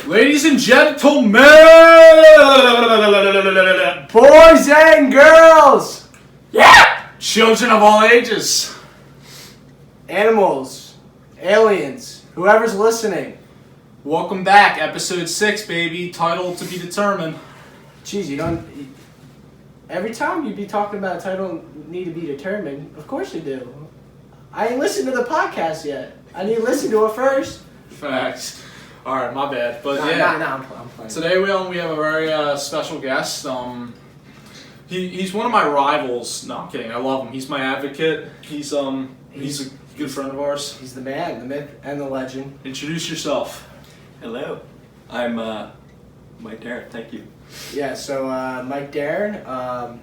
Ladies and gentlemen, boys and girls, children of all ages, animals, aliens, whoever's listening. welcome back. Episode 6, baby. Title to be determined. Jeez, you don't. Every time you be talking about a title need to be determined, of course you do. I ain't listened to the podcast yet. I need to listen to it first. Facts. All right, my bad. But I'm playing. Today we have a very special guest. He's one of my rivals. No, I'm kidding. I love him. He's my advocate. He's a good friend of ours. He's the man, the myth, and the legend. Introduce yourself. Hello, I'm Mike Deren. Thank you. Yeah, so Mike Deren,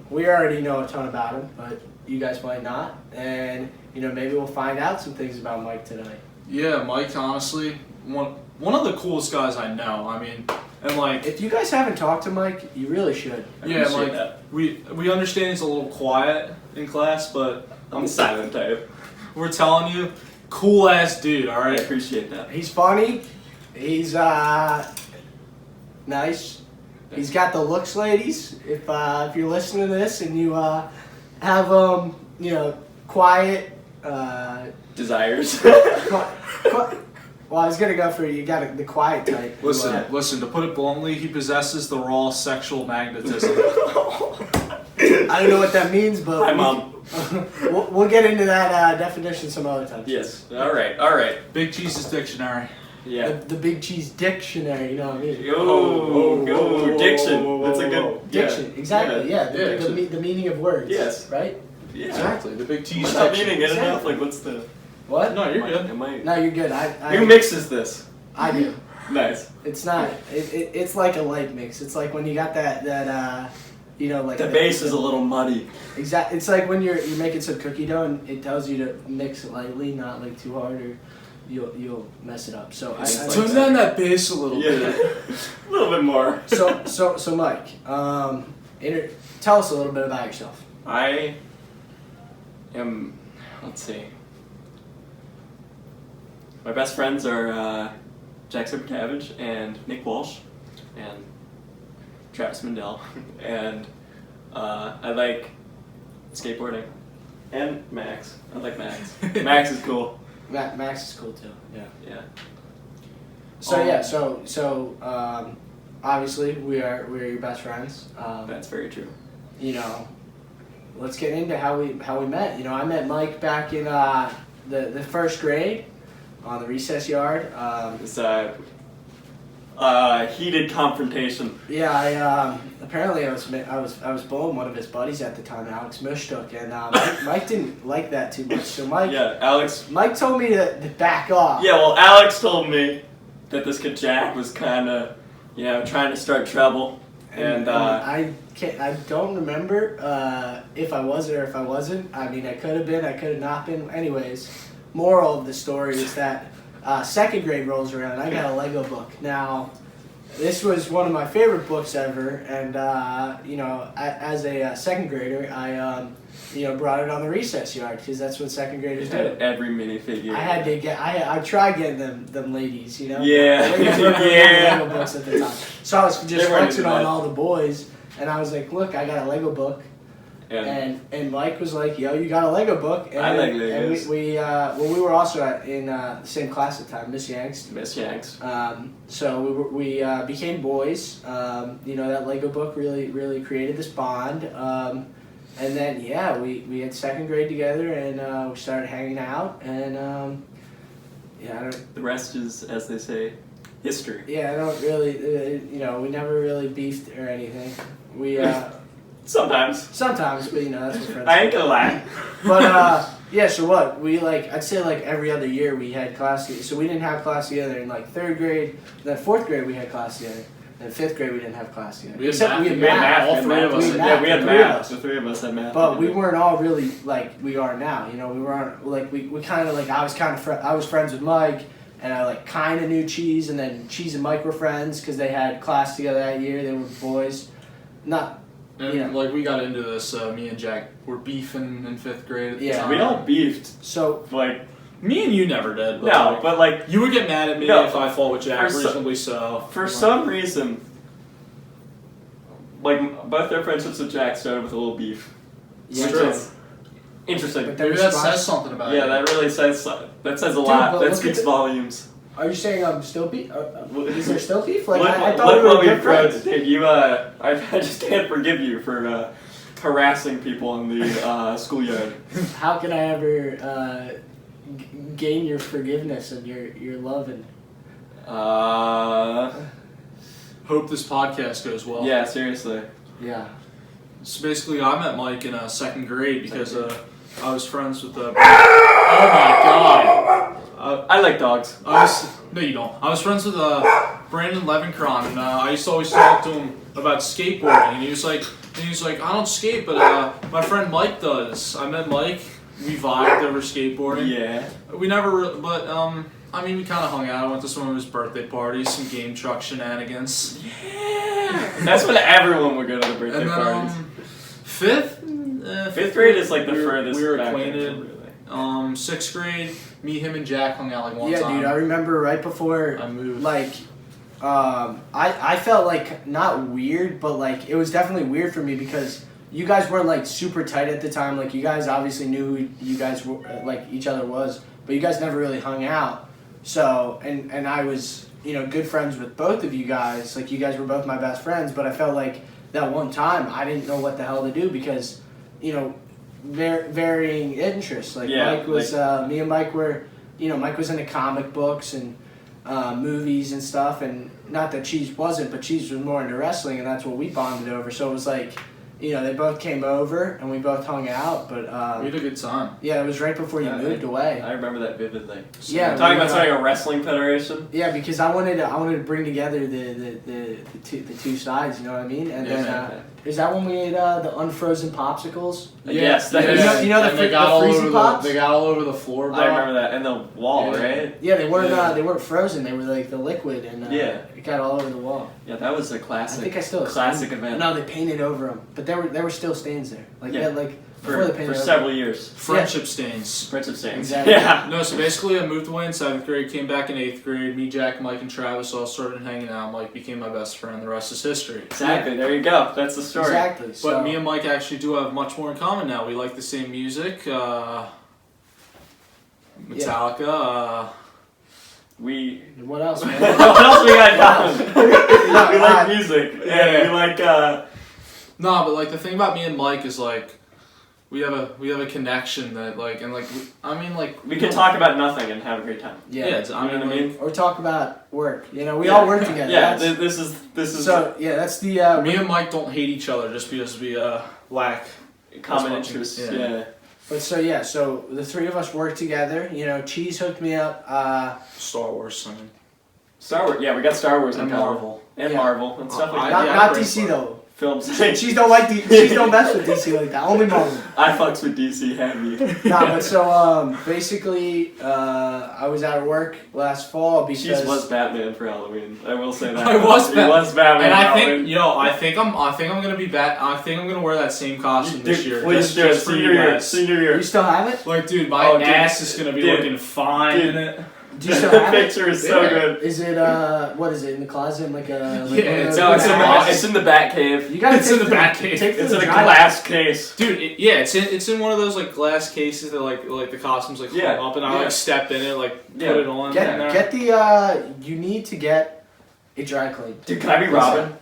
we already know a ton about him, but you guys might not. And, maybe we'll find out some things about Mike tonight. Yeah, Mike, honestly, one of the coolest guys I know. I mean, and like... If you guys haven't talked to Mike, you really should. Yeah, like, we understand he's a little quiet in class, but... I'm the silent type. We're telling you, cool-ass dude, alright? I appreciate that. He's funny. He's, nice. He's got the looks, ladies. If you're listening to this and you have quiet Desires. Well, I was gonna go for you got the quiet type. Listen. To put it bluntly, he possesses the raw sexual magnetism. I don't know what that means, but Hi, Mom. we'll get into that definition some other time. Yes. All right. Big Cheese's dictionary. Yeah. The Big Cheese Dictionary. You know what I mean? Diction. That's a good diction. Yeah. Exactly. Yeah. Yeah. The meaning of words. Yes. Right. Yeah. Exactly. The Big Cheese Am I not dictionary. meaning it enough? Like, what's the? What? No, you're good. No, you're good. Who mixes this? I do. Nice. It's not. It's like a light mix. It's like when you got that like The base is a little muddy. Exactly. It's like when you're making some cookie dough and it tells you to mix it lightly, not like too hard, or you'll mess it up. So I Tune down that bass a little bit. A little bit more. So Mike, tell us a little bit about yourself. I am. Let's see. My best friends are Jack Supercabbage and Nick Walsh and Travis Mendel, and I like skateboarding and Max. I like Max. Max is cool. Max is cool too. Yeah. Yeah. So obviously we're your best friends. That's very true. Let's get into how we met. I met Mike back in the first grade on the recess yard. It's heated confrontation. Yeah, apparently I was blowing one of his buddies at the time, Alex Mushtuk, and Mike didn't like that too much. So Mike told me to back off. Yeah, well, Alex told me that this kid Jack was kind of, trying to start trouble, and I don't remember if I was or if I wasn't. I mean, I could have been, I could have not been. Anyways, moral of the story is that second grade rolls around and I got a Lego book. Now, this was one of my favorite books ever, and as a second grader, I brought it on the recess yard because that's what second graders do. Every minifigure. I tried getting them ladies, Yeah. Ladies were Yeah. Lego books at the time. So I was just flexing on all the boys, and I was like, look, I got a Lego book. And Mike was like, yo, you got a Lego book. And, I like Legos. And we were also in the same class at the time, Miss Yanks. So we became boys. That Lego book really created this bond. And then, we had second grade together, and we started hanging out. And, the rest is, as they say, history. Yeah, I don't really, we never really beefed or anything. We... Sometimes, but that's what friends I ain't gonna lie. But, so what? I'd say every other year we had class together. So we didn't have class together in third grade. Then fourth grade we had class together. Then fifth grade we didn't have class together. We had math. All three of us. We had math. The three of us had math. But we weren't all really like we are now. We weren't we kind of I was friends with Mike. And I kind of knew Cheese, and then Cheese and Mike were friends because they had class together that year. They were boys. And we got into this, me and Jack were beefing in fifth grade at the time. We all beefed. So Me and you never did. But No, like, but like you would get mad at me No, if I fought with Jack, for reasonably so. for some reason, like both their friendships with Jack started with a little beef. Yeah, Which is interesting. But Maybe they're that says something about Yeah, you. that really says a Dude, lot. but That look speaks at the- volumes. Are you saying I'm still beef? Is there still beef? Like Look, I thought look we were what good we've grown. friends. Dude, you I just can't forgive you for harassing people in the schoolyard. How can I ever gain your forgiveness and your love and? Hope this podcast goes well. Yeah, seriously. Yeah. So basically, I met Mike in second grade because I was friends with the. Oh my god! I like dogs. No, you don't. I was friends with Brandon Levincron, and I used to always talk to him about skateboarding. And he was like, I don't skate, but my friend Mike does. I met Mike. We vibed over skateboarding. Yeah. We never, but I mean, we kind of hung out. I went to some of his birthday parties, some game truck shenanigans. Yeah. That's when everyone would go to the birthday And then parties. fifth grade is like the we were- furthest. We were back acquainted. really. Sixth grade, me, him, and Jack hung out like one Yeah, time. dude. I remember right before I moved. like. I felt like not weird, but like it was definitely weird for me because you guys weren't like super tight at the time. Like you guys obviously knew who you guys were, like each other was, but you guys never really hung out. So and I was good friends with both of you guys. Like you guys were both my best friends, but I felt like that one time I didn't know what the hell to do because varying interests. Like Yeah, Mike was me and Mike were Mike was into comic books and movies and stuff, and not that Cheese wasn't, but Cheese was more into wrestling, and that's what we bonded over. So it was like, they both came over and we both hung out. But We had a good time. yeah, it was right before you moved away. I remember that vividly. Yeah, Talking we, about starting a wrestling federation. Yeah, because I wanted to bring together the two sides. You know what I mean? And then is that when we ate the unfrozen popsicles? Yes, that yeah. is. You know And the they got all freezy over pops? They got all over the floor, bro. I remember that, and the wall, Yeah. right? Yeah, they weren't Yeah. they weren't frozen. They were like the liquid, and Yeah. it got all over the wall. Yeah, that was a I classic. think I still have classic stains. event. No, they painted over them, but there were still stains there. Like Yeah. before they painted for over. several years. Friendship stains. Friendship stains. Exactly. Yeah. No, so basically I moved away in 7th grade, came back in 8th grade. Me, Jack, Mike, and Travis all started hanging out. Mike became my best friend. The rest is history. Exactly. There you go. That's the story. Exactly. But So, me and Mike actually do have much more in common now. We like the same music. Metallica. We. what else, man? What else we got in common? No, we like music. yeah. And we like. No, but like the thing about me and Mike is like we have a connection that like and like We can talk about nothing and have a great time. Yeah. Yeah, it's, I You know mean, what I mean? Or talk about work. We Yeah. all work together. Yeah. That's- This is So yeah, that's the me and Mike don't hate each other just because we lack. common That's what- interests. yeah. Yeah. But so the three of us work together. Cheese hooked me up. Star Wars. I mean, Star Wars. Yeah, we got Star Wars and in common. Marvel. And Yeah. Marvel and stuff like I- that. Not, yeah, not great DC book. though. Films. Cheese don't like Cheese don't mess with DC like that. Only Marvel. I fucks with DC heavy. Nah, but so basically, I was out of work last fall because Cheese was Batman for Halloween. I will say that. I was He Bat- was Batman. And for I Halloween. think I think I'm gonna be I think I'm gonna wear that same costume this year. Please just, do it. just for Senior you year. guys. Senior year. you still have it. Like, dude, my Oh, dude. ass is gonna be Dude. looking fine Dude. in it. Do you still The have it? picture is so Yeah. good. Is it what is it in the closet? Like a Yeah, it's- No, it's in Batman. it's in the Batcave. You gotta It's take in the Batcave. Take It's the in a dry- glass case. Dude, it's in one of those like glass cases that like the costumes like Yeah, hung up, and I yeah. like step in it, like Yeah. put it on. in there. Get the you need to get it dry cleaned. Dude, can I be Robin?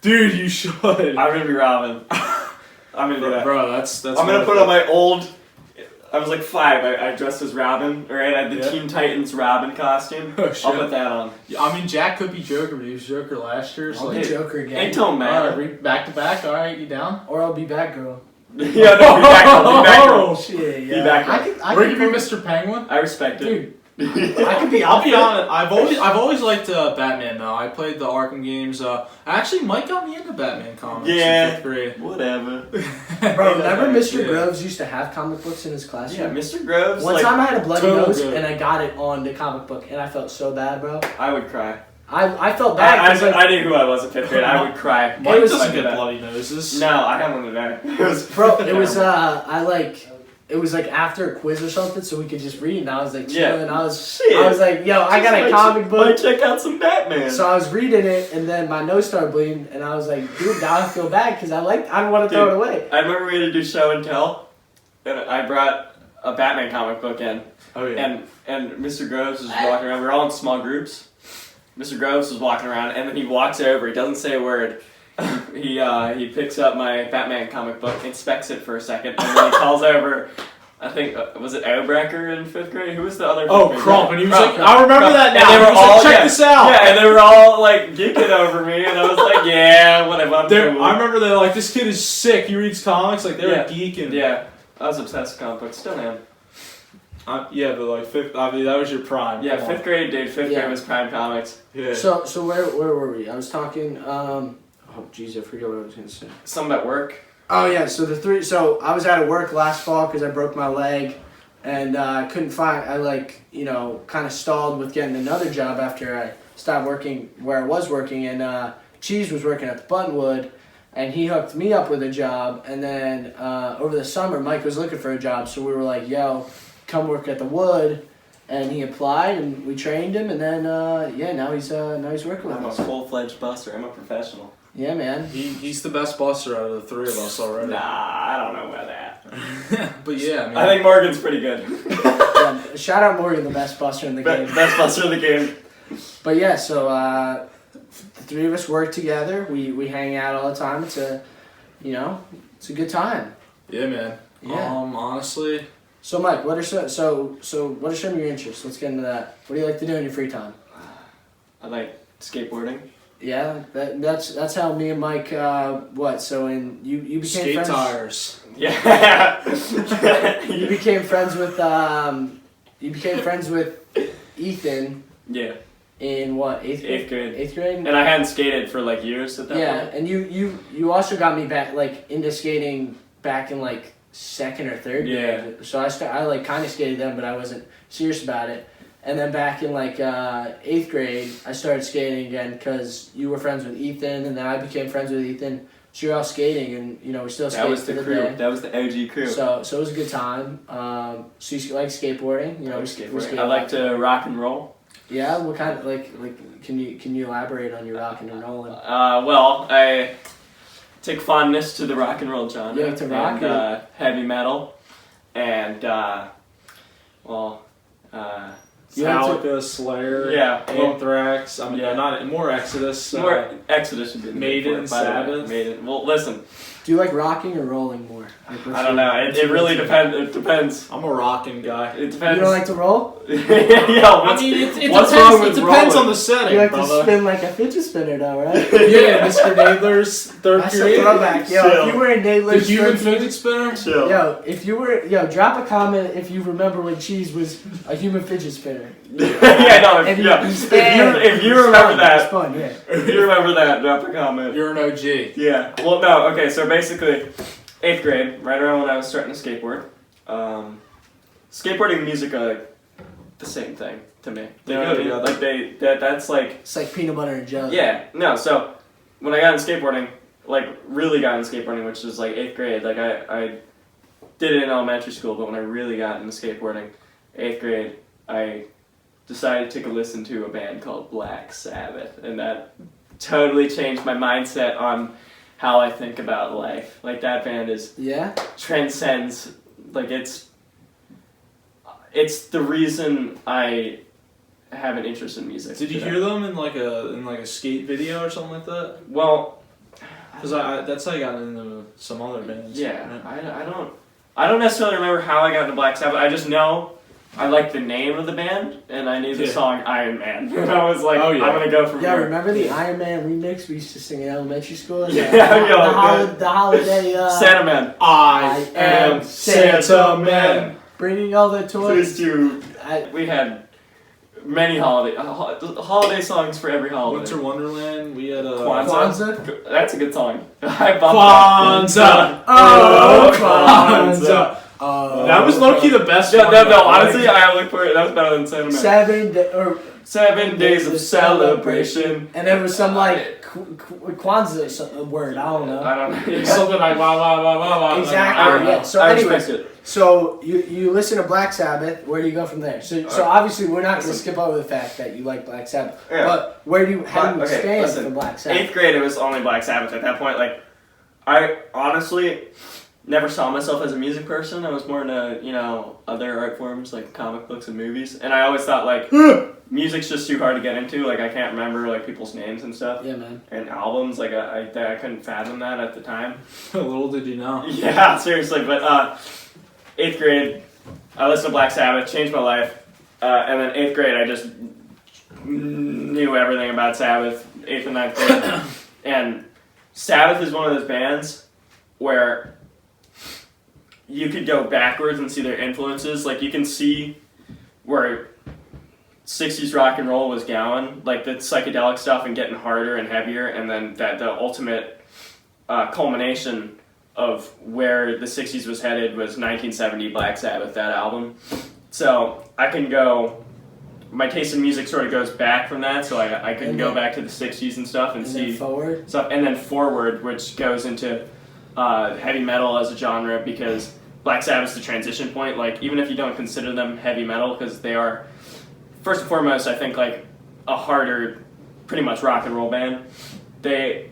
Dude, you should. I'm gonna be Robin. I'm gonna do that. Bro, that's. I'm gonna put on my old. I was like 5. I dressed as Robin. Right, I had the Yeah. Teen Titans Robin costume. Oh, shit. I'll put that on. I mean, Jack could be Joker, but he was Joker last year. So I'll be like, Joker again. Ain't don't all matter. right, back to back. All right, you down? Or I'll be Batgirl. Yeah, no, be Batgirl. Be Batgirl. Shit, Be Batgirl. We're gonna be Mr. Penguin. I respect it. Dude, I could be. I'll be honest. I've always liked Batman. Though I played the Arkham games. Actually, Mike got me into Batman comics Yeah. in 5th grade. Whatever. Bro, remember Mr. Yeah. Groves used to have comic books in his Yeah, classroom? Mr. Groves. One like, time I had a bloody total nose good. and I got it on the comic book and I felt so bad, bro. I would cry. I felt bad. 'cause, like, I knew who I was in 5th grade. I would cry. Mike was- doesn't I did get that. bloody noses. No, I had one today. It was bro, it was I like it was like after a quiz or something, so we could just read. And I was like Yeah. chilling. I was Shit. like, yo, I got a comic book. Might check out some Batman. So I was reading it, and then my nose started bleeding, and I was like, dude, now I feel bad because I don't want to throw it away. I remember we had to do show and tell, and I brought a Batman comic book in. Oh yeah. And Mr. Groves was walking around. We were all in small groups. Mr. Groves was walking around, and then he walks over. He doesn't say a word. He picks up my Batman comic book, inspects it for a second, and then he calls over. I think was it Obrecker in 5th grade? Who was the other? Oh, Crump, and he was like, I remember Crump. that now. And they were He was all like, check this out. Yeah, and they were all like geeking over me, and I was like, yeah, whatever. I'm cool. I remember they were like, this kid is sick. He reads comics. Like they were Yeah. geeking. Yeah, I was obsessed with comic books. Still am. Yeah, but like fifth. I mean, that was your prime. Yeah, Come 5th grade, dude. 5th grade was prime comics. Yeah. So where were we? I was talking. Oh, jeez, I forget what I was gonna say. Some at work. Oh yeah, so I was out of work last fall because I broke my leg, and I couldn't find. I kind of stalled with getting another job after I stopped working where I was working, and Cheese was working at the Buttonwood, and he hooked me up with a job, and then over the summer Mike was looking for a job, so we were like, yo, come work at the Wood, and he applied, and we trained him, and then now he's working with I'm a us. full-fledged buster. I'm a professional. Yeah, man. He's the best buster out of the three of us already. Nah, I don't know about that. But yeah, I mean, I think Morgan's pretty good. Yeah, shout out Morgan, the best buster in the game. Best buster in the game. But yeah, so the three of us work together. We hang out all the time. It's a good time. Yeah, man. Yeah. Honestly. So Mike, what are some of your interests? Let's get into that. What do you like to do in your free time? I like skateboarding. Yeah, that's how me and Mike. So you became Skate friends. tires. Yeah. You became friends with Ethan Yeah. in what, eighth grade? 8th grade. 8th grade. And I hadn't skated for like years at that Yeah, point. and you also got me back into skating back in like 2nd or 3rd grade. So I kind of skated then, but I wasn't serious about it. And then back in like 8th grade, I started skating again because you were friends with Ethan, and then I became friends with Ethan. So you're all skating, and we still skate That was to the the crew. day. That was the OG crew. So it was a good time. So you like skateboarding? I like we skateboarding. skate I a like lot. to rock and roll. Yeah, what kind of like can you elaborate on your rocking and rolling? Well, I take fondness to the rock and roll genre. You like to rock and heavy metal, and You like Metallica, Slayer, Yeah, well, Anthrax. I mean, yeah. not more Exodus. more Exodus would be the Maiden, name for it, by the way. Sabbath. Maiden. Well, listen, Do you like rocking or rolling more? Like, what's I don't your- know. what's It your- really depends. It depends. I'm a rocking guy. It depends. You don't like to roll? Yeah, I what's, mean, it what's depends. wrong It with depends on rolling? the setting, You like to brother. spin like a fidget spinner, though, right? Yeah, Mr. Nadler's third That's a period. throwback. Yo, Chill. if you were in The Nadler's human third period- fidget spinner. Chill. drop a comment if you remember when Cheese was a human fidget spinner. Yeah, no, And yeah. you stand. If you It's remember fun, that, it's fun, yeah. if you remember that, drop a comment. You're an OG. Yeah. Well, no. Okay. So basically, 8th grade, right around when I was starting to skateboard. Skateboarding and music are like the same thing to me. They You know go what I mean? together. Like that's like It's like peanut butter and jelly. yeah. No. So when I got into skateboarding, like really got into skateboarding, which was like 8th grade. Like I did it in elementary school, but when I really got into skateboarding, 8th grade, I decided to take a listen to a band called Black Sabbath, and that totally changed my mindset on how I think about life. Like that band Yeah? transcends, like it's the reason I have an interest in music. Did you today. hear them in like a skate video or something like that? Well, Because I that's how I got into some other bands. yeah, I don't necessarily remember how I got into Black Sabbath. I just know I like the name of the band, and I knew the Yeah. song Iron Man. And I was like, Oh, yeah. I'm gonna go from Yeah, here. remember the Iron Man remix we used to sing in elementary school? Yeah, The holiday. Santa Man. I am Santa Man. Bringing all the toys. Please do. I, We had many holiday songs for every holiday. Winter Wonderland. We had a Kwanzaa? That's a good song. I bumped that. Kwanzaa. Oh, Kwanzaa. That was low key the best. Yeah, one, no, though. honestly, I look for it. That was better than Santa Man. 7 days of celebration. And there was some like Kwanzaa word. I don't know. I don't know. Something like blah. Exactly. Yeah. So I anyway, respect it. so you listen to Black Sabbath. Where do you go from there? So obviously we're not going to Listen. skip over the fact that you like Black Sabbath. Yeah. But how do you stand listen, for Black Sabbath? 8th grade, it was only Black Sabbath. At that point, like, I honestly never saw myself as a music person. I was more into, other art forms like comic books and movies. And I always thought, like, music's just too hard to get into. Like, I can't remember, like, people's names and stuff. Yeah, man. And albums. Like, I couldn't fathom that at the time. Little did you know. Yeah, seriously. But 8th grade, I listened to Black Sabbath, changed my life. And then 8th grade, I just knew everything about Sabbath. 8th and 9th grade. And Sabbath is one of those bands where you could go backwards and see their influences. Like, you can see where 60s rock and roll was going, like the psychedelic stuff and getting harder and heavier, and then the ultimate culmination of where the 60s was headed was 1970 Black Sabbath, that album. So I can go, my taste in music sort of goes back from that, so I can go back to the 60s and stuff and see forward stuff, and then forward, which goes into heavy metal as a genre, because Black Sabbath's the transition point. Like, even if you don't consider them heavy metal, because they are, first and foremost, I think, like, a harder, pretty much rock and roll band. They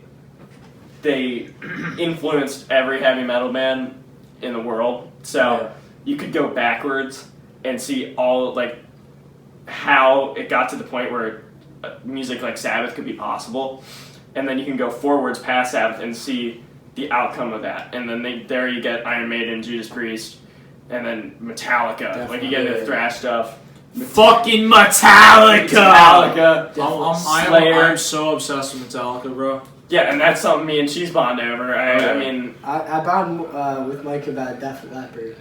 influenced every heavy metal band in the world. So you could go backwards and see all, like, how it got to the point where music like Sabbath could be possible. And then you can go forwards past Sabbath and see the outcome of that. And then there you get Iron Maiden, Judas Priest, and then Metallica. Definitely. Like, you get into thrash stuff. Fucking Metallica! Slayer. I'm so obsessed with Metallica, bro. Yeah, and that's something me and Cheese bond over. I mean, I bond with Mike about Def Leppard.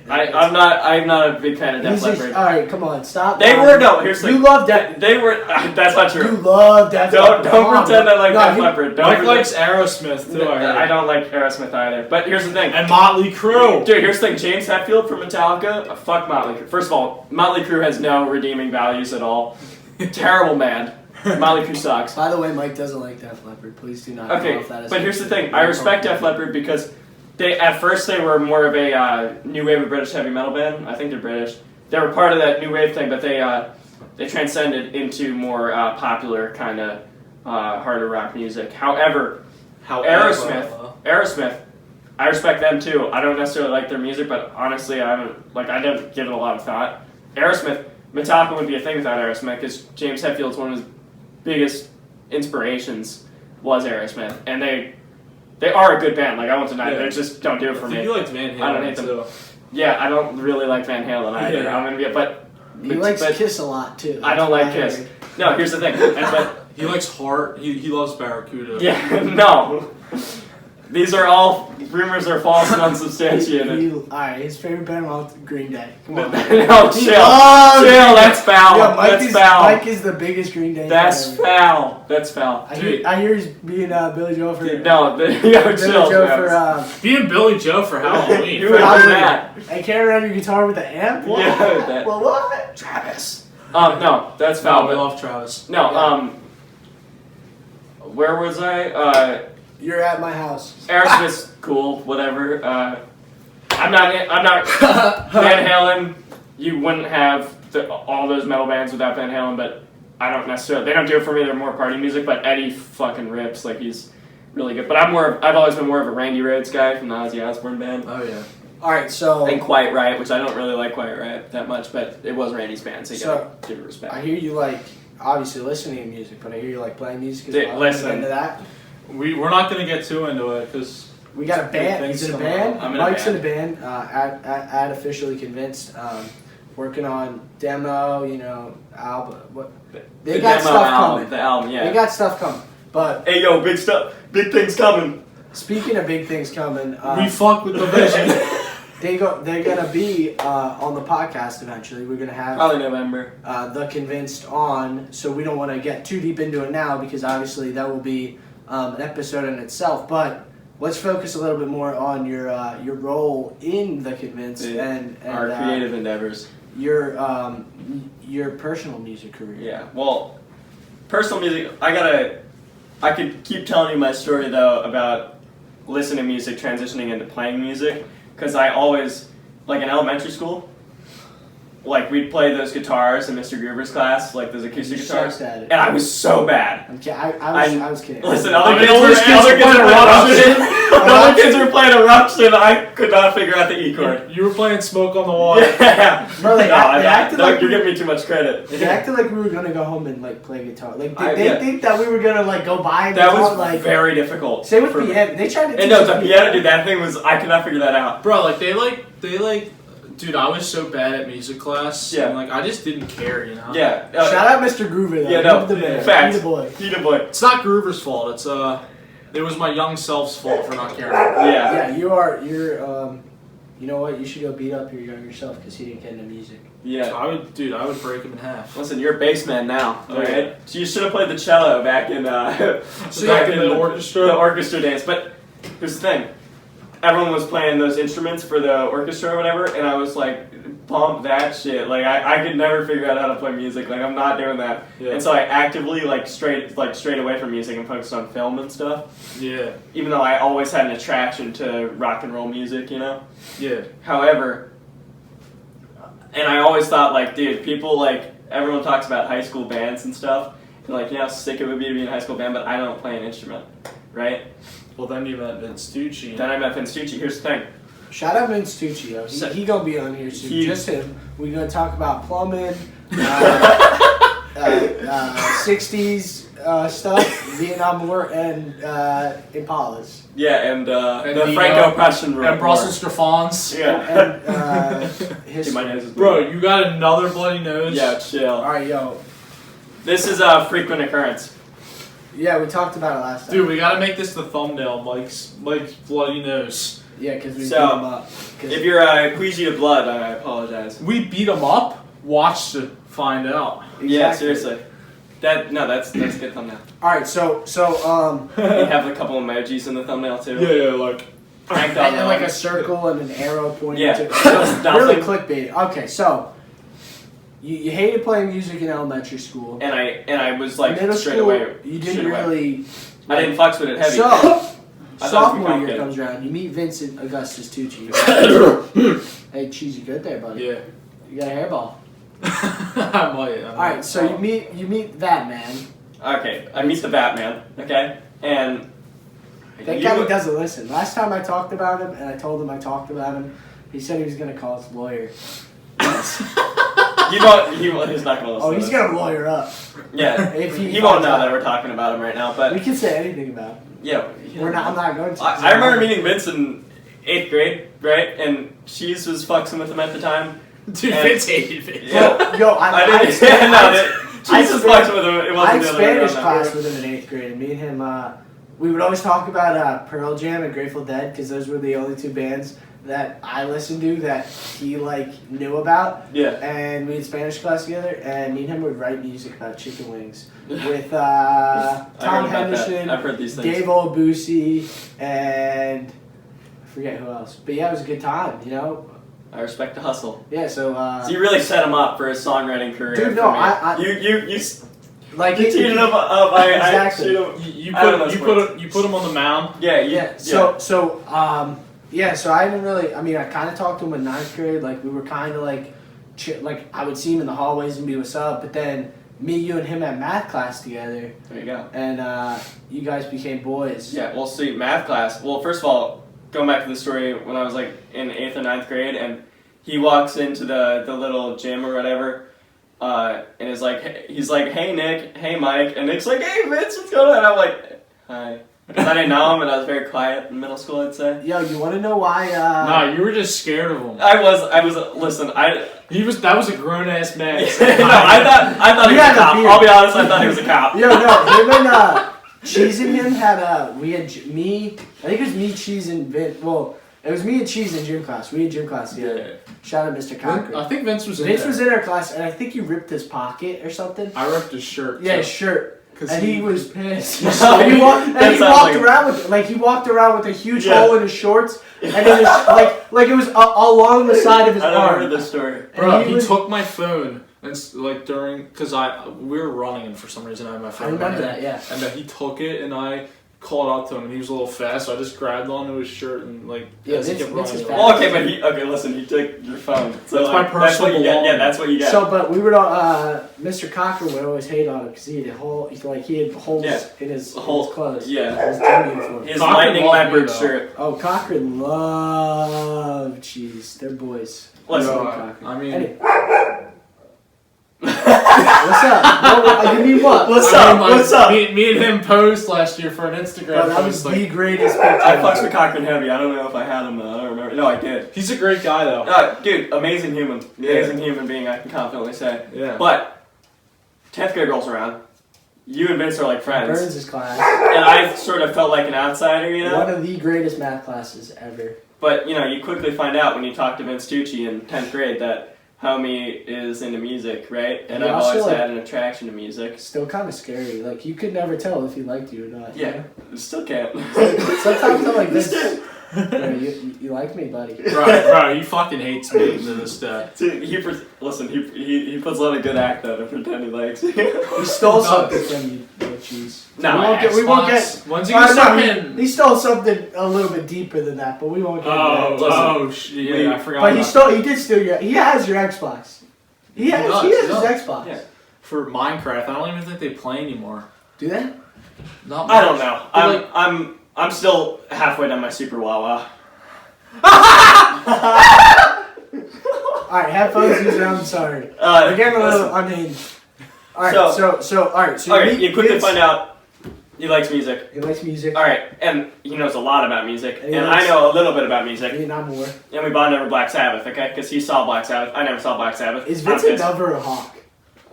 I'm not a big fan of Def Leppard. All right, come on, stop. Here's the you love Def. They were. That's not true. You love Def Leppard. Don't pretend I like Def Leppard. Mike likes Aerosmith too. I don't like Aerosmith either. But here's the thing. And Motley Crue. Dude, here's the thing. James Hetfield from Metallica. Fuck Motley Crue. First of all, Motley Crue has no redeeming values at all. Terrible man. Motley Crue sucks. By the way, Mike doesn't like Def Leppard. Please do not. Okay, but here's the thing. I respect Def Leppard because at first they were more of a new wave of British heavy metal band. I think they're British. They were part of that new wave thing, but they transcended into more popular kind of harder rock music. However, Aerosmith, I respect them too. I don't necessarily like their music, but honestly, I didn't give it a lot of thought. Metallica wouldn't be a thing without Aerosmith, because James Hetfield's one of his biggest inspirations was Aerosmith, and they are a good band. Like, I won't deny it. They just don't do it for me. You liked Van Halen. I don't hate them. Too. Yeah, I don't really like Van Halen either. Yeah. I'm gonna be, but he likes Kiss a lot too. I don't like Kiss. No, here's the thing. He likes Heart. He loves Barracuda. Yeah, no. These are all rumors are false and unsubstantiated. Alright, his favorite band was Green Day. Come on. No, chill. That's foul. Yeah, That's foul. Mike is the biggest Green Day fan That's ever. foul. That's foul. I hear he's being Billy Joe for... No, Billy chill. Joe for... Being Billy Joe for Halloween. Who is that? I can't run your guitar with the amp? What? Yeah, that. Well, what? Travis. No, that's foul. No, we but- love Travis. No, where was I? You're at my house. Aerosmith's cool, whatever. I'm not Van Halen. You wouldn't have all those metal bands without Van Halen, but I don't necessarily. They don't do it for me. They're more party music. But Eddie fucking rips. Like, he's really good. But I've always been more of a Randy Rhoads guy from the Ozzy Osbourne band. Oh yeah. All right, so... And Quiet Riot, which I don't really like Quiet Riot that much, but it was Randy's band, so you gotta give it respect. I hear you like, obviously, listening to music, but I hear you like playing music as Dude, well. listen. Into that. We're not gonna get too into it because We got a band. things He's in a coming band. up. I'm in Mike's a in a band. At officially convinced. Working on demo. Album. What? They The got demo stuff album, coming. The album, yeah. They got stuff coming. But Hey, yo, big stuff. Big things coming. speaking of big things coming, we fuck with the vision. they're gonna be on the podcast eventually. We're gonna have Probably November. the convinced on. So we don't want to get too deep into it now because obviously that will be an episode in itself. But let's focus a little bit more on your role in the convinced and our creative endeavors. your personal music career. Yeah. Well, personal music. I could keep telling you my story though about listening to music, transitioning into playing music, because I always, like in elementary school, like we'd play those guitars in Mr. Gruber's class, like those acoustic guitars, sucked at it. and I was so bad. I was kidding. Listen, I other mean, kids were playing Eruption. I could not figure out the E chord. You were playing Smoke on the Water. Yeah. Bro, they acted like you're giving me too much credit. They acted like we were gonna go home and like play guitar. Like I they think that we were gonna like go buy a That guitar. was Like very difficult. same with for me. piano. They tried to. And no, the piano, dude. That thing was. I could not figure that out. Bro, like they dude, I was so bad at music class. Yeah. And, like I just didn't care, you know. Yeah. Shout out Mr. Groover though. Yeah, no. He's the man. Facts. He's the boy. He the boy. It's not Groover's fault. It was my young self's fault for not caring. Yeah. Yeah, you're you know what? You should go beat up your younger self because he didn't get into music. Yeah. So I would break him in half. Listen, you're a bass man now, alright? So you should have played the cello back in The orchestra. The orchestra days. But here's the thing. Everyone was playing those instruments for the orchestra or whatever, and I was like, bump that shit. Like I could never figure out how to play music. Like I'm not doing that. Yeah. And so I actively strayed away from music and focused on film and stuff. Yeah. Even though I always had an attraction to rock and roll music, you know? Yeah. However, and I always thought, like, dude, people, like, everyone talks about high school bands and stuff, and, like, you know how sick it would be to be in a high school band, but I don't play an instrument, right? Well, then you met Vince Tucci. Then I met Vince Tucci. Here's the thing. Shout out Vince Tucci, yo. He gonna be on here soon. Just him. We're gonna talk about plumbing, 60s stuff, Vietnam War, and Impalas. Yeah, and And the Franco-Prussian War. And Brussels Griffons. Yeah. And Dude, my nose is Bro, bleeding. you got another bloody nose? Yeah, chill. Alright, yo. This is a frequent occurrence. Yeah, we talked about it last time. Dude, we gotta make this the thumbnail, Mike's bloody nose. Yeah, because we So, beat him up. If you're queasy to blood, I apologize. We beat him up? Watch to find out. Yeah, seriously. That's a good thumbnail. Alright, so You have a couple emojis in the thumbnail too. Yeah, like... Pranked and on then like them. a circle and an arrow pointing Yeah. to Just really nothing. clickbait. Okay, so you hated playing music in elementary school. And I was like Middle straight school, away. you straight didn't away. really. I didn't fucks with it heavy. So, I thought it was sophomore year complicated. comes around. You meet Vincent Augustus Tucci. Hey, cheesy, good there, buddy. Yeah. You got a hairball. I might. All right, so you meet that man. Okay, I meet the Batman. Okay, and Thank God he doesn't listen. Last time I talked about him, and I told him I talked about him, he said he was gonna call his lawyer. He's not gonna listen. Oh, to he's this. gonna lawyer up. Yeah, If he he won't finds know out. that we're talking about him right now. We But can say anything about him. yeah, I'm not going to. I remember meeting Vince in 8th grade, right? And Cheese was fucking with him at the time. Dude, And- Vince hated me. Yeah. Yo, I didn't. Cheese was fucking with him. It I wasn't had the other way Spanish around. class with him in 8th grade, and me and him, we would always talk about Pearl Jam and Grateful Dead because those were the only two bands that I listened to that he like knew about. Yeah. And we had Spanish class together, and me and him would write music about chicken wings with Tom I heard about Henderson, that. I've heard these things. Dave Obusi, and I forget who else. But yeah, it was a good time, you know. I respect the hustle. Yeah, so. So you really set him up for his songwriting career. Dude, no, for me. I you like you teed him up. Exactly. You I don't know put him on the mound. Yeah. So I didn't really. I mean, I kind of talked to him in 9th grade. Like we were kind of like I would see him in the hallways and be what's up. But then me, you, and him had math class together, There you go. and you guys became boys. Yeah. Well, see, math class. Well, first of all, going back to the story when I was like in 8th or 9th grade, and he walks into the little gym or whatever, and he's like, hey Nick, hey Mike, and Nick's like, hey Vince, what's going on? And I'm like, hi. Because I didn't know him, and I was very quiet in middle school, I'd say. Yo, you want to know why? Nah, you were just scared of him. I was. Listen, That was a grown ass man. no, I thought he You was a had a cop. beard. I'll be honest, I thought he was a cop. Yo, no, him and Cheese and him had we had me. I think it was me, Cheese, and Vince. Well, it was me and Cheese in gym class. We had gym class together. Shout out Mr. Cochran. I think Vince was in Vince there. was in our class, and I think he ripped his pocket or something. I ripped his shirt. Yeah, too. his shirt. And he was pissed. No, and he walked like around with he walked around with a huge Yeah. hole in his shorts, and it was like it was along the side of his I arm. don't remember this story. Bro, And he was- took my phone and because we were running and for some reason I had my I phone. in my remember hand. that, yeah. And he took it and I called out to him and he was a little fast, so I just grabbed onto his shirt and Yeah, as he Vince- kept Vince is running. fast. Well, okay, listen, he took your phone. So That's my like, that's what you personal get. Yeah, belonging. that's what you get. So, but we would Mr. Cochran would always hate on him because he had holes Yeah. in his Holes. clothes. Yeah. His gym uniform. His Cochran lightning loved me, leopard though. shirt. Oh, Cochran loved cheese. They're boys. Listen, Love Bro, Cochran. I mean, Anyway. What's up? You mean what? What's I up? mean, What's up? Me and him posed last year for an Instagram Bro, that was post. Like, the greatest picture. I fucks with Cochran heavy. I don't know if I had him though. I don't remember. No, I did. he's a great guy though. Dude, amazing human. Amazing human being, I can confidently say. Yeah. But 10th grade rolls around. You and Vince are like friends. Burns' class. And I sort of felt like an outsider, you know? One of the greatest math classes ever. But, you quickly find out when you talk to Vince Tucci in 10th grade that homie is into music, right? And He I've also, always like- had an attraction to music. Still kind of scary. Like, you could never tell if he liked you or not. you Yeah, still can't. know? Sometimes I'm like this. Still- You like me, buddy. Bro, he fucking hates me to this day. Dude, he puts a lot of good act though to pretend he likes you. He stole something from you, little cheese. No, we won't get. When's he gonna start no, hitting? he stole something a little bit deeper than that, but we won't get into that. Yeah, I forgot. But about he did steal your. He has your Xbox. He has does, his he does. Xbox. Yeah. for Minecraft. I don't even think they play anymore. Do they? Not I don't much. know. But, I'm still halfway down my Super Wawa. Alright, headphones user, I'm sorry. Uh, We're getting a little listen. unhinged. Alright, So- so alright, so Alright, you quickly Vince- find out he likes music. He likes music. Alright, and he knows a lot about music, And he and likes- I know a little bit about music. Vietnam War. And we bonded over Black Sabbath, okay? Because he saw Black Sabbath. I never saw Black Sabbath. Is I'm Vince a pissed. dove or a hawk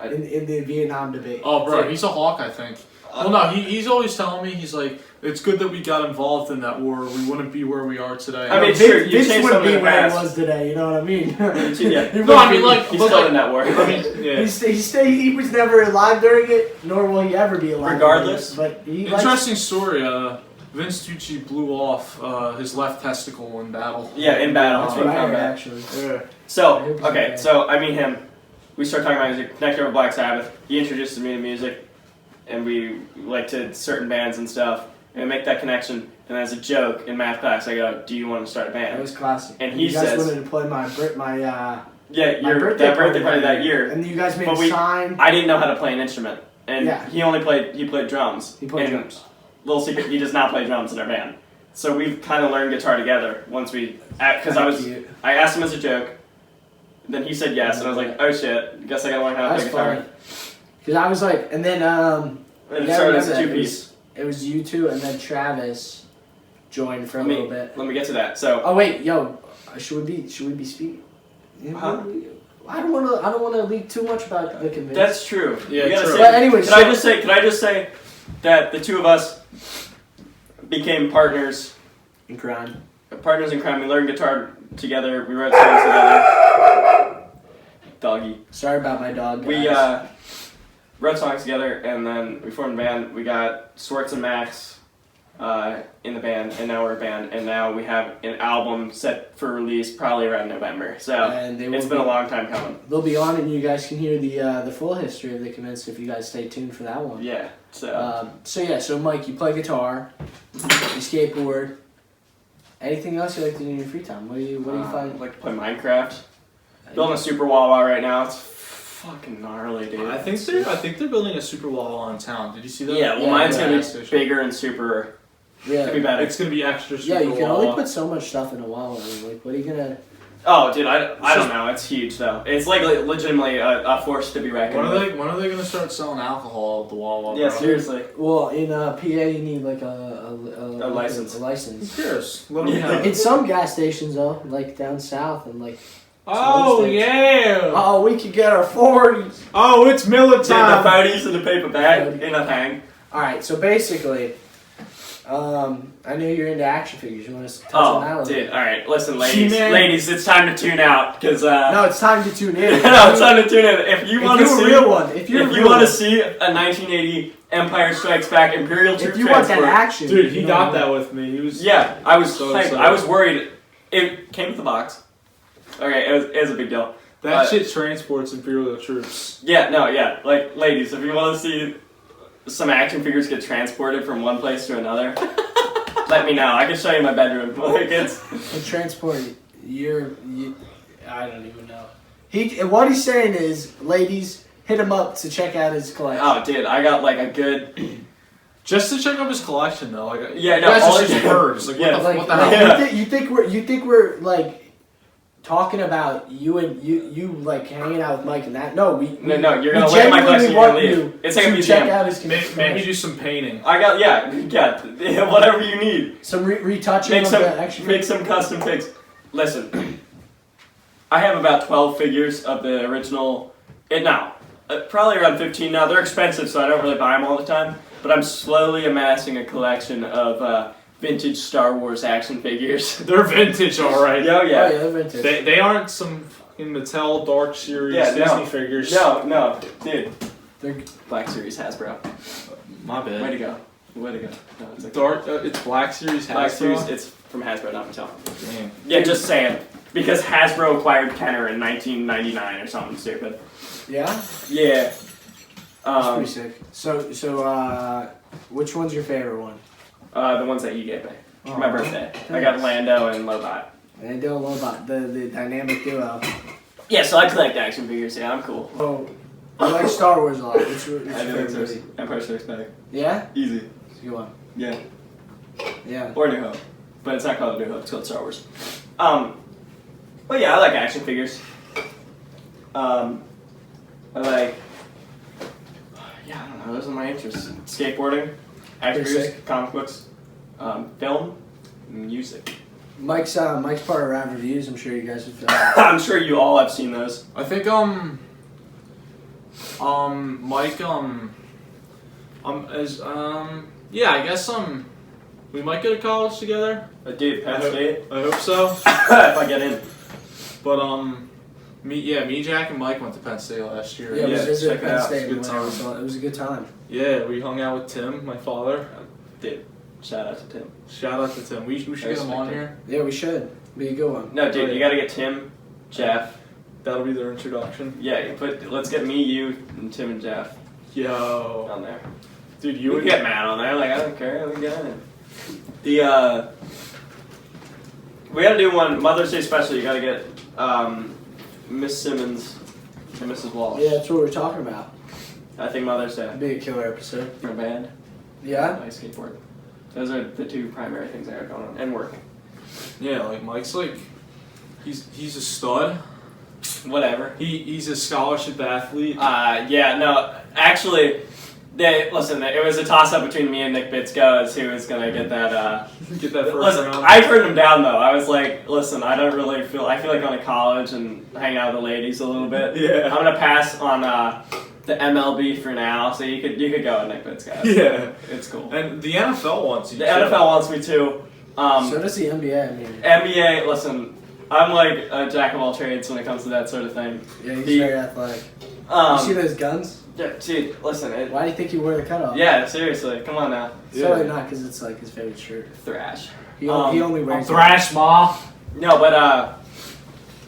I- in the Vietnam debate? Oh, bro, he's a hawk, I think. Well, no, he's always telling me, he's like, it's good that we got involved in that war. We wouldn't be where we are today. I mean, Vince, sure, you Vince changed wouldn't something be in the where he past. was today, you know what I mean? Yeah. He No, I wouldn't mean, be- like, He's but still like, in that war. I mean, yeah. he was never alive during it, nor will he ever be alive. Regardless. during it, but he likes, Interesting story. Vince Tucci blew off his left testicle in battle. Yeah, in battle. that's in what I heard combat. actually. Yeah. So, I hope he's okay, okay. so I meet him. We start talking about music, connect over Black Sabbath. He introduces me to music, and we like to certain bands and stuff. And we make that connection. And as a joke in math class, I go, "Do you want to start a That band?" was classic. And he you guys says- wanted to play my Yeah, my your birthday birthday party that year. and you guys made But a we- sign. I didn't know how to play an instrument, and Yeah. he played drums. He played And drums. Little secret, he does not play drums in our band. So we've kind of learned guitar together once we, because Cute. I asked him as a joke, then he said yes, and I was like, oh shit, guess I gotta learn how to That's play guitar. funny. Because I was like, and then And it yeah, started I as a remember that. two-piece. It was you two, and then Travis joined for a little bit. Let me get to that. So Oh wait, yo, should we be speaking? Huh? I don't want to leak too much about the convention. that's true. Yeah, You gotta true. say- But anyway, Can I just say that the two of us became partners in crime. in crime. We learned guitar together. We wrote songs together. Doggy. Sorry about my dog. We guys. wrote songs together, and then we formed a band. We got Swartz and Max in the band, and now we're a band, and now we have an album set for release probably around November. So and they it's will been a be- long time coming. They'll be on, and you guys can hear the full history of the convention if you guys stay tuned for that one. Yeah. So So Mike, you play guitar, you skateboard. Anything else you like to do in your free time? What do you I find? like to play Minecraft. Building a Super Wawa right now. It's fucking gnarly, dude. I think they're building a super wall in town. Did you see that? Yeah, well, Yeah, mine's yeah. gonna Gas be station. bigger and super. It's gonna be Yeah. better. It's gonna be extra super Yeah, you can wall. only put so much stuff in a wall. I mean, like, what are you gonna? Oh, dude, I don't know. It's huge though. It's like legitimately a force to be reckoned When with. are they gonna start selling alcohol at the Wawa? Yeah, bro? seriously. Well, in PA, you need like a license. A license. Who cares? Let them Yeah. have In it. some gas stations though, like down south and like. Oh Some states. yeah! Oh, we could get our 40s. Oh, it's Miller Dude, the time. photos in the paper bag in a thing. All right, so basically, I know you're into action figures. You want to touch on that a Oh, little dude. bit? All right, listen, ladies. She-Man. Ladies, it's time to tune out because No, it's time to tune in. no, it's time to tune in. If you If want to you're see a real one, if you're a if real you want one, to see a 1980 Empire Strikes Back Imperial Troop If you want Transport. that action, Dude, he you know got what I that mean? with me. He was. Yeah, I was So hyped. excited. I was worried. It came with the box. Okay, it was a big deal. That shit transports Imperial troops. Yeah, no, yeah. Like, ladies, if you want to see some action figures get transported from one place to another, let me know. I can show you my bedroom. Like, it's... The transport, I don't even know. What he's saying is, ladies, hit him up to check out his collection. Oh, dude, I got, like, a good... Just to check out his collection, though. Like, Yeah, you no, guys all are just I- birds. Like, Yeah, what the Like, hell? Yeah. you think we're like talking about you like hanging out with Mike and that? No, No, you're we gonna look at my collection, genuinely you're gonna want leave. you It's like a to museum. check out his Maybe collection. do some painting. I got, yeah, whatever you need. Some retouching Make of some, the action make some custom pics. Listen, I have about 12 figures of the original. Probably around 15 now. They're expensive, so I don't really buy them all the time. But I'm slowly amassing a collection of vintage Star Wars action figures. They're vintage, alright. Yeah. Oh yeah, they're vintage. They aren't some fucking Mattel Dark Series Yeah, Disney no. figures. No, dude. They're Black Series Hasbro. My bad. Way to go. No, it's okay. Dark. It's Black Series Hasbro. Black Series. It's from Hasbro, not Mattel. Damn. Yeah, just saying. Because Hasbro acquired Kenner in 1999 or something stupid. yeah, Yeah. that's pretty sick. So which one's your favorite one? The ones that you gave me for my Aw, birthday. I got thanks. Lando and Lobot. And Dylan Lobot, the dynamic duo. Yeah, so I collect action figures. Yeah, I'm cool. Oh, I like Star Wars a lot. What's your I do favorite like movie? Empire Strikes Back. Yeah, Easy. it's a good one. Yeah. Yeah. Or New Hope. But it's not called New Hope, it's called Star Wars. But yeah, I like action figures. I like... Yeah, I don't know, those are my interests. Skateboarding, action Pretty figures, comic books, film, music. Mike's part of Rap Reviews. I'm sure you guys have. I'm sure you all have seen those. I think Mike yeah, I guess we might go to college together. Dude, Penn State. I hope so. If I get in. But me, Jack, and Mike went to Penn State last year. Yeah, we Yeah, visited check it Penn out. State. It's a good and time. it was a good time. Yeah, we hung out with Tim, my father. Dude, shout out to Tim. Shout out to Tim. We should get him on here. Yeah, we should. Be a good one. No, dude, you gotta get Tim, Jeff. That'll be their introduction. Yeah, let's get me, you, and Tim and Jeff Yo, on there. dude, You you would and get Matt on there, like, I don't care, we get in. We gotta do one Mother's Day special. You gotta get Miss Simmons and Mrs. Walsh. Yeah, that's what we're talking about. I think Mother's Day That'd be a killer episode. for a band. Yeah. I skateboard. Those are the two primary things I got going on, and work. yeah, like Mike's like, he's a stud. Whatever. He's a scholarship athlete. Yeah, no, actually, it was a toss-up between me and Nick Bitsko as who was gonna get that. Get that first Listen, round. I turned him down though. I was like, listen, I don't really feel. I feel like going to college and hanging out with the ladies a little bit. Yeah. I'm gonna pass on the MLB for now. So you could go with Nick Bitsko. Yeah. It's cool. And the NFL wants you. The too. NFL wants me to. So does the NBA. I mean, NBA. Listen, I'm like a jack of all trades when it comes to that sort of thing. yeah, he's The- very athletic. You see those guns? Yeah, dude, listen. Why do you think he wore the cutoff? Yeah, seriously, come on now. It's probably not because it's like his favorite shirt. Thrash. He only I'm wears. thrash, ma. No, but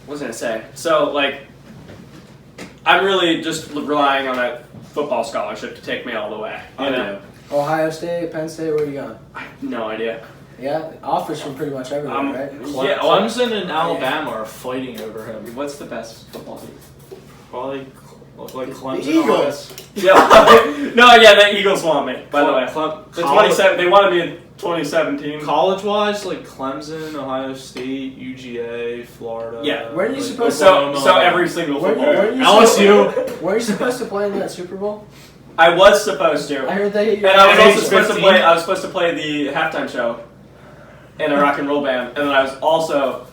what was I gonna say? So like, I'm really just relying on a football scholarship to take me all the way. You know? Ohio State, Penn State. Where are you going? I have no idea. Yeah, offers from pretty much everywhere, right? Yeah, well, Clemson and Alabama are fighting over him. what's the best football team? Probably like Clemson. The Eagles. Yeah, no, yeah, the Eagles want me. By the way, the 27. They wanted me in 2017. College-wise, like Clemson, Ohio State, UGA, Florida. Yeah. Weren't you like, supposed So Oklahoma. every single Weren't you- football. weren't you LSU. Were you supposed to play in that Super Bowl? I was supposed to. I heard that. And I was At also age supposed to 15? play. I was supposed to play the halftime show in a rock and roll band, and then I was also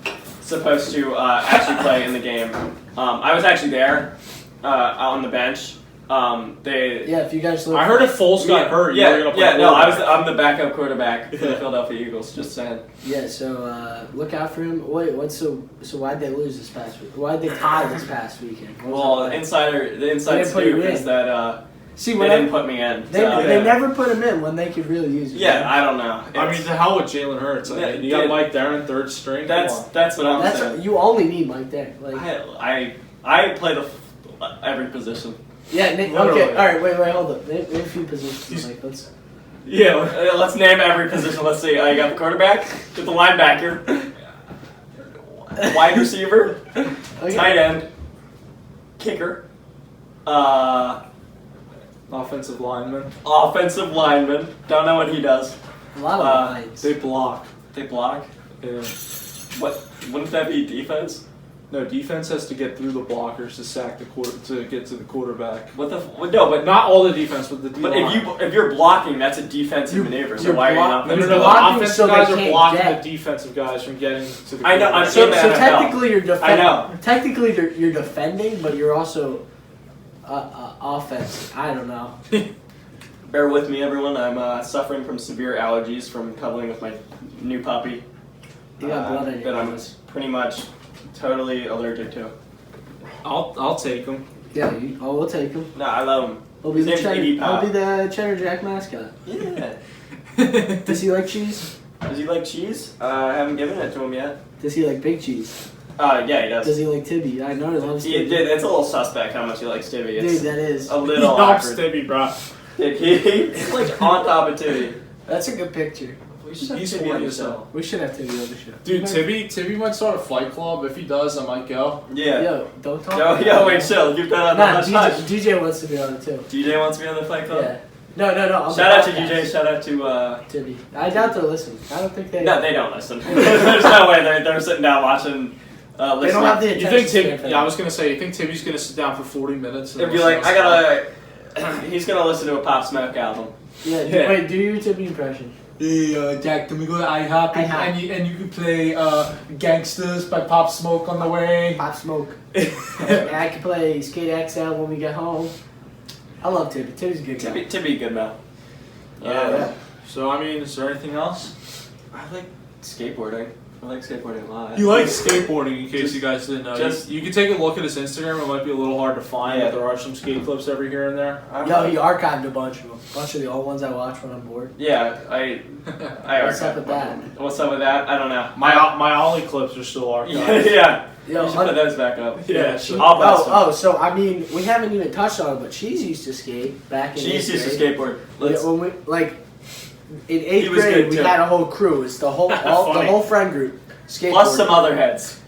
supposed to actually play in the game. I was actually there out on the bench. Yeah, if you guys look. I heard if Foles got hurt, you were gonna play no, quarterback. I'm the backup quarterback for the Yeah. Philadelphia Eagles. Just saying. Yeah, so look out for him. Wait, so why'd they lose this past week? Why'd they tie this past weekend? What was Well, that like? the inside They didn't put you scoop in. is that See, they didn't put me in. They never put him in when they could really use him. Yeah, I don't know. I mean, to hell with Jalen Hurts. I mean, you got Mike Deren, third string. That's what I'm saying. You only need Mike Deren. Like, I play every position. Yeah, okay, all right, wait, hold up. Name a few positions, Mike. Let's name every position. Let's see. I got the quarterback, got the linebacker, wide receiver, tight end, kicker, offensive lineman. Don't know what he does. A lot of lines. They block. Yeah. What? Wouldn't that be defense? No, defense has to get through the blockers to sack to get to the quarterback. No, but not all the defense, but the D-line. But if you're blocking, that's a defensive maneuver. So why are you not? No, the offensive guys are blocking the defensive guys from getting to the. I know. I'm so saying technically you're defending. I know. Technically you're defending, but you're also offensive. I don't know. Bear with me, everyone. I'm suffering from severe allergies from cuddling with my new puppy. You got blood on your hands. I'm pretty much totally allergic to. I'll take him. Yeah, we'll take him. No, I love him. He'll be the Cheddar Jack mascot. Yeah. Does he like cheese? Does he like cheese? I haven't given it to him yet. Does he like big cheese? Yeah, he does. Does he like Tibby? I know he loves Tibby. Dude, it's a little suspect how much he likes Tibby. Dude, that is. A little He loves awkward. Tibby, bro. He's like on top of Tibby. That's a good picture. He's funny as hell. We should have Tibby on the show. Dude, Tibby might start a fight club. If he does, I might go. Yeah. Yo, don't talk. Yo, wait, chill. Keep that on the hush hush. DJ wants to be on it too. DJ wants to be on the fight club? Yeah. No. Shout out to DJ. Shout out to Tibby. I doubt they'll listen. I don't think they. No, they don't listen. There's no way they're sitting down watching. They don't have the You attention. think Tibby? Yeah, I was gonna say. You think Timmy's gonna sit down for 40 minutes? They'd be like, I gotta. He's gonna listen to a Pop Smoke album. Yeah. Wait, do your Tibby impression. Hey, Jack, can we go to IHOP and you can play Gangsters by Pop Smoke on the way? Pop Smoke. And I can play Skate XL when we get home. I love Tibby. Tibby's a good guy. Tibby, good man. Yeah. So I mean, is there anything else? I like skateboarding. I like skateboarding a lot. You like skateboarding, in case you guys didn't know. Just- you can take a look at his Instagram. It might be a little hard to find, but there are some skate clips every here and there. Yo, he archived a bunch of them. A bunch of the old ones I watch when I'm bored. Yeah, I What's up with that? What's up with that? I don't know. My Ollie clips are still archived. Yeah. Yo, You should put those back up. Yeah. So I mean, we haven't even touched on it, but Cheese used to skate back in Cheese used to grade. skateboard. Yeah, when we in 8th was grade, good, we too. had a whole crew. It's the whole friend group. Plus some other heads.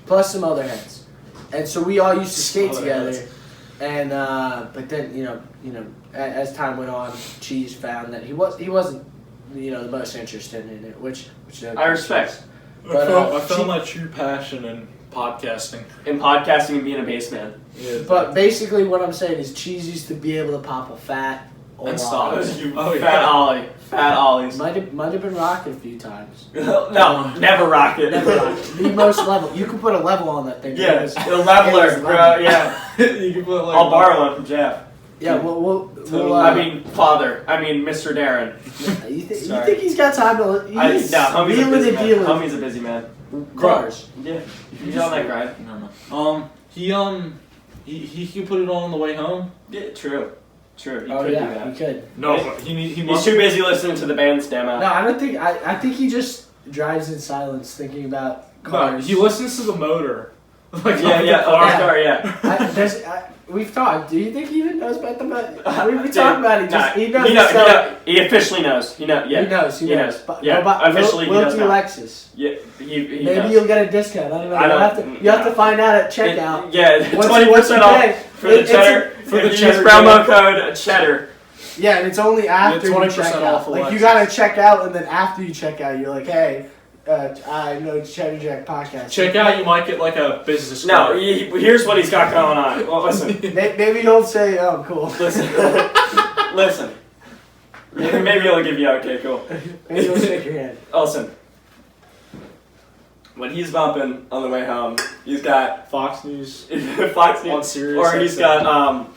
And so we all used to skate Other together. heads. And but then you know, as time went on, Cheese found that he wasn't the most interested in it, which I respect. But, I found my true passion in podcasting. In podcasting and being a bass man. Yeah. But basically, what I'm saying is, Cheese used to be able to pop a fat And Ollie. stop. Fat ollies. Might have been rocked a few times. No, never rock it. Never rocked. The most level. You could put a level on that thing. Yeah, It was- the leveler, it was bro. level. Yeah. You can put like. I'll borrow one from Jeff. Yeah, we'll Mr. Darren. you Sorry. think he's got time to? Homie's a busy man. Homie's a busy man. Cars. Yeah, he's on that grind. No. He could put it on the way home. Yeah, true. He could do You that. could. No, but he He's must. too busy listening to the band's demo. No, I don't think. I think he just drives in silence, thinking about No, cars. he listens to the motor. Like we've talked. Do you think he even knows about the motor? We talked about it. He knows. He officially knows. He knows. He knows. Officially, he knows. Will Lexus. Yeah, he Maybe knows. you'll get a discount. I don't know. You have to find out at checkout. Yeah, Once 20% you off pay, for the cheddar. for the Use cheddar promo code cheddar. Yeah, and it's only after you 20% check off out. Like you Alexis. gotta check out, and then after you check out, you're like, hey, I know Cheddar Jack podcast. Check out. You might get like a business. No, card. here's what he's got going on. Well, listen. Maybe he'll say, oh, cool. Listen. Maybe he'll give you okay, cool. Maybe he'll shake your hand. Listen. When he's bumping on the way home, he's got Fox News. Fox News, On Sirius or he's XM.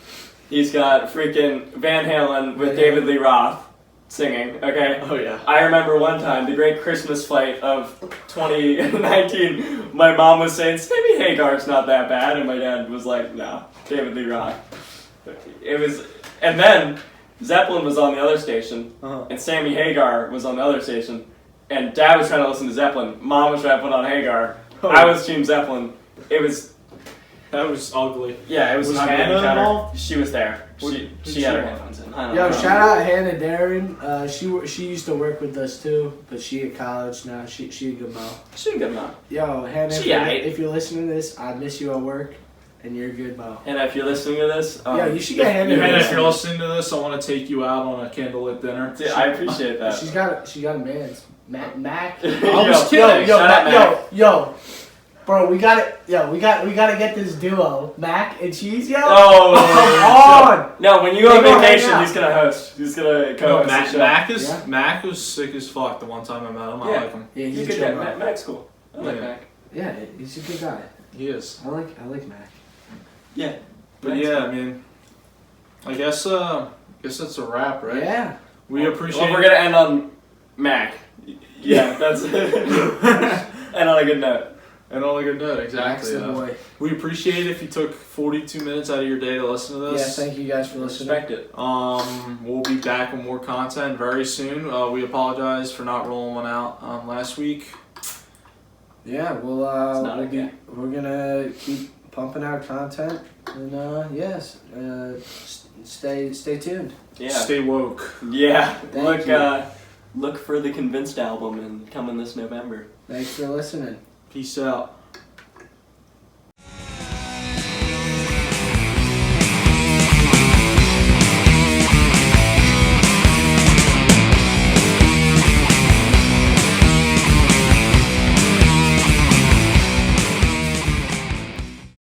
got freaking Van Halen with David Lee Roth singing. Okay. Oh yeah. I remember one time, the great Christmas fight of 2019. My mom was saying, "Maybe Hagar's not that bad," and my dad was like, "No, David Lee Roth." It was, and then Zeppelin was on the other station, and Sammy Hagar was on the other station, and Dad was trying to listen to Zeppelin. Mom was trying to put on Hagar. Oh. I was Team Zeppelin. That was ugly. Yeah, it was Was not good Hannah encounter. involved? She was there. Did She she had her want? headphones in. I don't Yo, know. shout out Hannah Deren. She used to work with us too, but she at college now. She a good mo. She a good mom. Yo, Hannah, She aight. if you're listening to this, I miss you at work, and you're a good mo. And if you're listening to this, Yeah, you should get Hannah. And if you're listening to this, I want to take you out on a candlelit dinner. Dude, I appreciate that. She got a man's Mac. I was kidding. Yo, Shout out Mac. yo, bro, we got it. Yo, we got to get this duo, Mac and Cheese. Yo, Oh, come on. No, when you go on They go hang vacation, out. he's gonna host. He's gonna No, co-host the show. Mac was sick as fuck the one time I met him. I Yeah. like him. Yeah, He's he's a a good chill guy. mo. Mac's cool. I like Yeah. Mac. Yeah, he's a good guy. He is. I like Mac. Yeah. But Mac's yeah, I mean, I guess that's a wrap, right? Yeah. We appreciate. Well, we're gonna end on Mac. Yeah, that's end on a good note. And on a good note, Mac's exactly. the boy. We appreciate it if you took 42 minutes out of your day to listen to Yeah, this. thank you guys for listening. Respect it. We'll be back with more content very soon. We apologize for not rolling one out last week. Yeah, It's not okay. we're gonna keep pumping out content, and yes, stay tuned. Yeah. Stay woke. Yeah. Thank you. Look for the Convinced album and coming this November. Thanks for listening. Peace out.